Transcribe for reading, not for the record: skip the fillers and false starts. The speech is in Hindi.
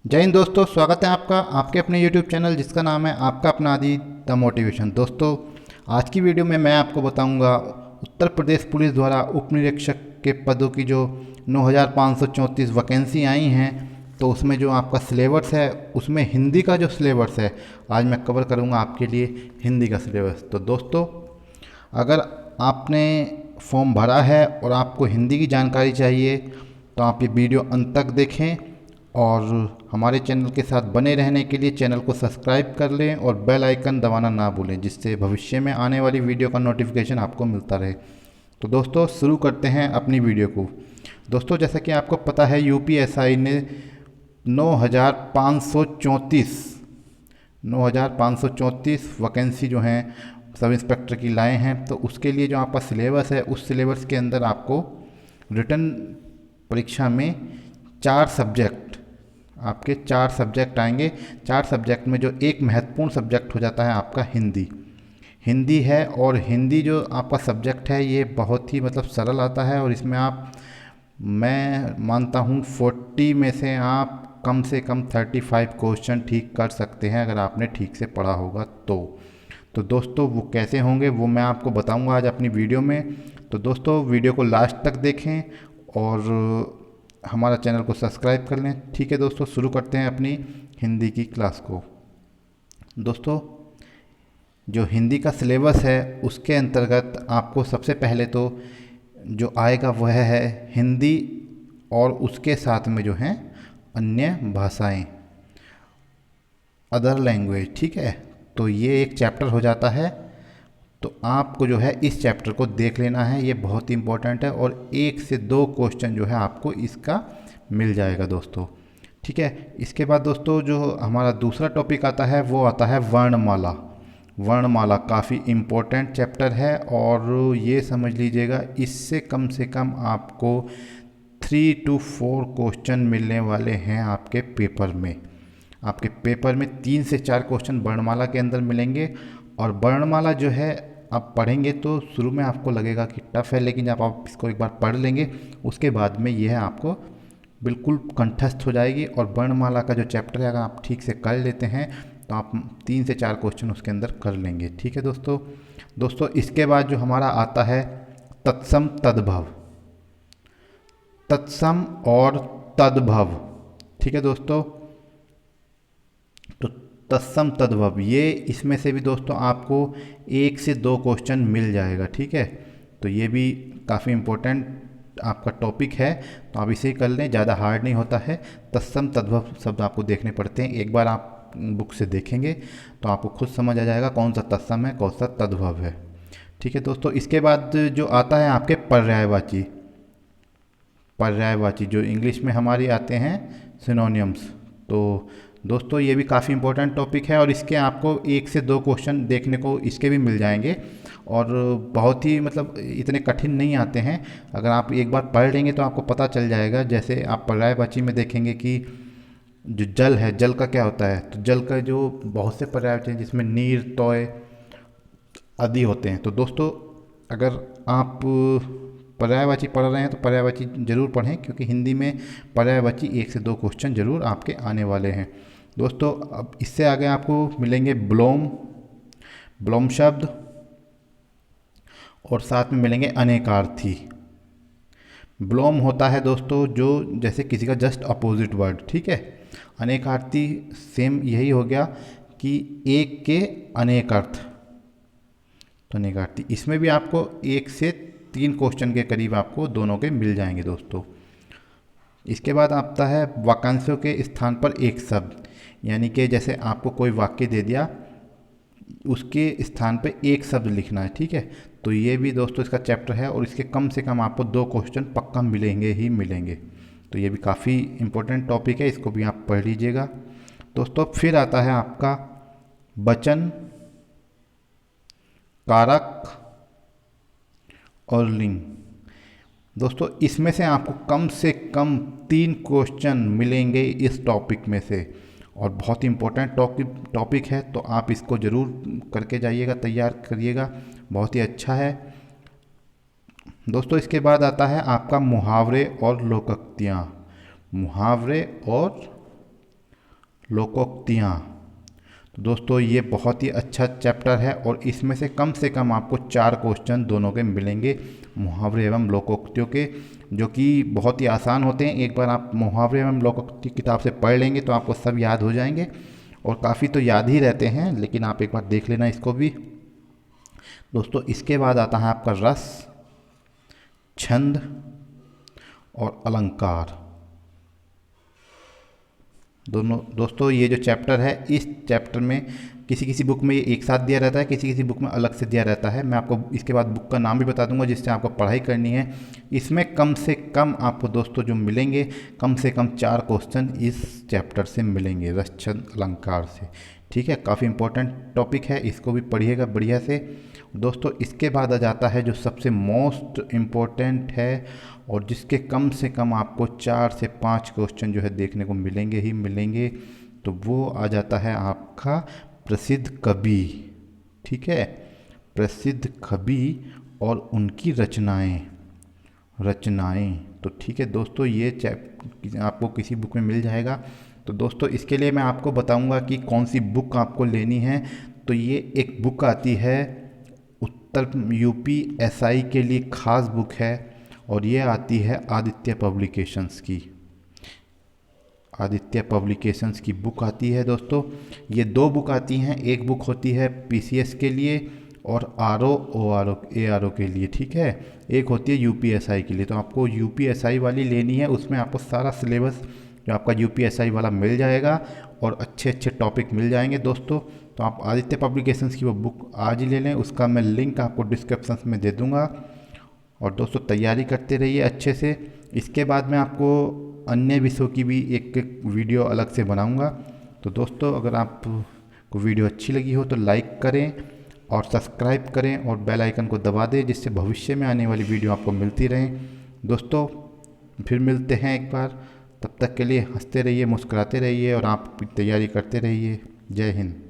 जय हिंद दोस्तों, स्वागत है आपका आपके अपने YouTube चैनल जिसका नाम है आपका अपना आदि द मोटिवेशन। दोस्तों, आज की वीडियो में मैं आपको बताऊंगा उत्तर प्रदेश पुलिस द्वारा उप निरीक्षक के पदों की जो 9,534 वैकेंसी आई हैं, तो उसमें जो आपका सिलेबस है उसमें हिंदी का जो सिलेबस है आज मैं कवर करूंगा आपके लिए हिंदी का सिलेबस। तो दोस्तों, अगर आपने फॉर्म भरा है और आपको हिंदी की जानकारी चाहिए तो आप ये वीडियो अंत तक देखें और हमारे चैनल के साथ बने रहने के लिए चैनल को सब्सक्राइब कर लें और बेल आइकन दबाना ना भूलें, जिससे भविष्य में आने वाली वीडियो का नोटिफिकेशन आपको मिलता रहे। तो दोस्तों, शुरू करते हैं अपनी वीडियो को। दोस्तों, जैसा कि आपको पता है यूपीएसआई ने 9,534 वैकेंसी जो हैं सब इंस्पेक्टर की लाए हैं। तो उसके लिए जो आपका सिलेबस है उस सिलेबस के अंदर आपको रिटन परीक्षा में चार सब्जेक्ट आएंगे। चार सब्जेक्ट में जो एक महत्वपूर्ण सब्जेक्ट हो जाता है आपका हिंदी। हिंदी है और हिंदी जो आपका सब्जेक्ट है ये बहुत ही सरल आता है और इसमें आप, मैं मानता हूँ 40 में से आप कम से कम 35 क्वेश्चन ठीक कर सकते हैं अगर आपने ठीक से पढ़ा होगा तो दोस्तों, वो कैसे होंगे वो मैं आपको बताऊंगा आज अपनी वीडियो में। तो दोस्तों, वीडियो को लास्ट तक देखें और हमारा चैनल को सब्सक्राइब कर लें। ठीक है दोस्तों, शुरू करते हैं अपनी हिंदी की क्लास को। दोस्तों, जो हिंदी का सिलेबस है उसके अंतर्गत आपको सबसे पहले तो जो आएगा वह है हिंदी और उसके साथ में जो हैं अन्य भाषाएं, अदर लैंग्वेज। ठीक है, तो ये एक चैप्टर हो जाता है। तो आपको जो है इस चैप्टर को देख लेना है, ये बहुत ही इम्पोर्टेंट है और 1 से 2 क्वेश्चन जो है आपको इसका मिल जाएगा दोस्तों। ठीक है, इसके बाद दोस्तों जो हमारा दूसरा टॉपिक आता है वो आता है वर्णमाला। वर्णमाला काफ़ी इम्पोर्टेंट चैप्टर है और ये समझ लीजिएगा इससे कम से कम आपको 3 to 4 क्वेश्चन मिलने वाले हैं आपके पेपर में। आपके पेपर में 3 से 4 क्वेश्चन वर्णमाला के अंदर मिलेंगे। और वर्णमाला जो है आप पढ़ेंगे तो शुरू में आपको लगेगा कि टफ है, लेकिन जब आप इसको एक बार पढ़ लेंगे उसके बाद में यह आपको बिल्कुल कंठस्थ हो जाएगी। और वर्णमाला का जो चैप्टर है अगर आप ठीक से कर लेते हैं तो आप 3 से 4 क्वेश्चन उसके अंदर कर लेंगे। ठीक है दोस्तों, इसके बाद जो हमारा आता है तत्सम तद्भव। तत्सम और तद्भव, ठीक है दोस्तों, तो तत्सम तद्भव ये इसमें से भी दोस्तों आपको 1 से 2 क्वेश्चन मिल जाएगा। ठीक है, तो ये भी काफ़ी इम्पोर्टेंट आपका टॉपिक है, तो आप इसे ही कर लें, ज़्यादा हार्ड नहीं होता है। तत्सम तद्भव शब्द आपको देखने पड़ते हैं, एक बार आप बुक से देखेंगे तो आपको खुद समझ आ जाएगा कौन सा तत्सम है कौन सा तद्भव है। ठीक है दोस्तों, इसके बाद जो आता है आपके पर्यायवाची। पर्यायवाची जो इंग्लिश में हमारी आते हैं सिनोनियम्स। तो दोस्तों, ये भी काफ़ी इंपॉर्टेंट टॉपिक है और इसके आपको 1 से 2 क्वेश्चन देखने को इसके भी मिल जाएंगे और बहुत ही इतने कठिन नहीं आते हैं। अगर आप एक बार पढ़ लेंगे तो आपको पता चल जाएगा। जैसे आप पर्यायवाची में देखेंगे कि जो जल है, जल का क्या होता है, तो जल का जो बहुत से पर्यायवाची हैं जिसमें नीर, तोय आदि होते हैं। तो दोस्तों, अगर आप पर्यायवाची पढ़ रहे हैं तो पर्यायवाची जरूर पढ़ें, क्योंकि हिंदी में पर्यायवाची 1 से 2 क्वेश्चन जरूर आपके आने वाले हैं दोस्तों। अब इससे आगे आपको मिलेंगे ब्लोम शब्द और साथ में मिलेंगे अनेकार्थी। ब्लोम होता है दोस्तों जो जैसे किसी का जस्ट अपोजिट वर्ड। ठीक है, अनेकार्थी सेम यही हो गया कि एक के अनेक अर्थ। तो अनेकार्थी इसमें भी आपको 1 से 3 क्वेश्चन के करीब आपको दोनों के मिल जाएंगे दोस्तों। इसके बाद आता है वाक्यांशों के स्थान पर एक शब्द, यानी कि जैसे आपको कोई वाक्य दे दिया उसके स्थान पे एक शब्द लिखना है। ठीक है, तो ये भी दोस्तों इसका चैप्टर है और इसके कम से कम आपको 2 क्वेश्चन पक्का मिलेंगे ही मिलेंगे। तो ये भी काफ़ी इम्पोर्टेंट टॉपिक है, इसको भी आप पढ़ लीजिएगा दोस्तों। फिर आता है आपका वचन, कारक और लिंग। दोस्तों, इसमें से आपको कम से कम 3 क्वेश्चन मिलेंगे इस टॉपिक में से और बहुत ही इम्पोर्टेंट टॉपिक है, तो आप इसको ज़रूर करके जाइएगा, तैयार करिएगा, बहुत ही अच्छा है दोस्तों। इसके बाद आता है आपका मुहावरे और लोकोक्तियाँ। मुहावरे और लोकोक्तियाँ। तो दोस्तों ये बहुत ही अच्छा चैप्टर है और इसमें से कम आपको 4 क्वेश्चन दोनों के मिलेंगे, मुहावरे एवं लोकोक्तियों के, जो कि बहुत ही आसान होते हैं। एक बार आप मुहावरे एवं लोकोक्ति किताब से पढ़ लेंगे तो आपको सब याद हो जाएंगे, और काफ़ी तो याद ही रहते हैं, लेकिन आप एक बार देख लेना इसको भी। दोस्तों इसके बाद आता है आपका रस, छंद और अलंकार। दोस्तों ये जो चैप्टर है, इस चैप्टर में किसी बुक में ये एक साथ दिया रहता है, किसी बुक में अलग से दिया रहता है। मैं आपको इसके बाद बुक का नाम भी बता दूंगा जिससे आपको पढ़ाई करनी है। इसमें कम से कम आपको दोस्तों जो मिलेंगे, कम से कम 4 क्वेश्चन इस चैप्टर से मिलेंगे, रस छंद अलंकार से। ठीक है, काफ़ी इंपॉर्टेंट टॉपिक है, इसको भी पढ़िएगा बढ़िया से। दोस्तों इसके बाद आ जाता है जो सबसे मोस्ट इम्पोर्टेंट है, और जिसके कम से कम आपको 4 से 5 क्वेश्चन जो है देखने को मिलेंगे ही मिलेंगे। तो वो आ जाता है आपका प्रसिद्ध कवि। ठीक है, प्रसिद्ध कवि और उनकी रचनाएं। तो ठीक है दोस्तों, ये आपको किसी बुक में मिल जाएगा। तो दोस्तों इसके लिए मैं आपको बताऊंगा कि कौन सी बुक आपको लेनी है। तो ये एक बुक आती है, उत्तर UPSI के लिए खास बुक है, और ये आती है आदित्य पब्लिकेशंस की। आदित्य पब्लिकेशंस की बुक आती है दोस्तों। ये 2 बुक आती हैं, एक बुक होती है PCS के लिए और RO ORO ARO के लिए। ठीक है, एक होती है UPSI के लिए। तो आपको UPSI वाली लेनी है, उसमें आपको सारा सिलेबस जो आपका UPSI वाला मिल जाएगा और अच्छे अच्छे टॉपिक मिल जाएंगे दोस्तों। तो आप आदित्य पब्लिकेशंस की वो बुक आज ही ले लें, उसका मैं लिंक आपको डिस्क्रिप्शन में दे दूँगा। और दोस्तों तैयारी करते रहिए अच्छे से। इसके बाद मैं आपको अन्य विषयों की भी एक वीडियो अलग से बनाऊंगा। तो दोस्तों अगर आपको वीडियो अच्छी लगी हो तो लाइक करें और सब्सक्राइब करें और बेल आइकन को दबा दें, जिससे भविष्य में आने वाली वीडियो आपको मिलती रहें। दोस्तों फिर मिलते हैं एक बार, तब तक के लिए हंसते रहिए, मुस्कुराते रहिए और आप तैयारी करते रहिए। जय हिंद।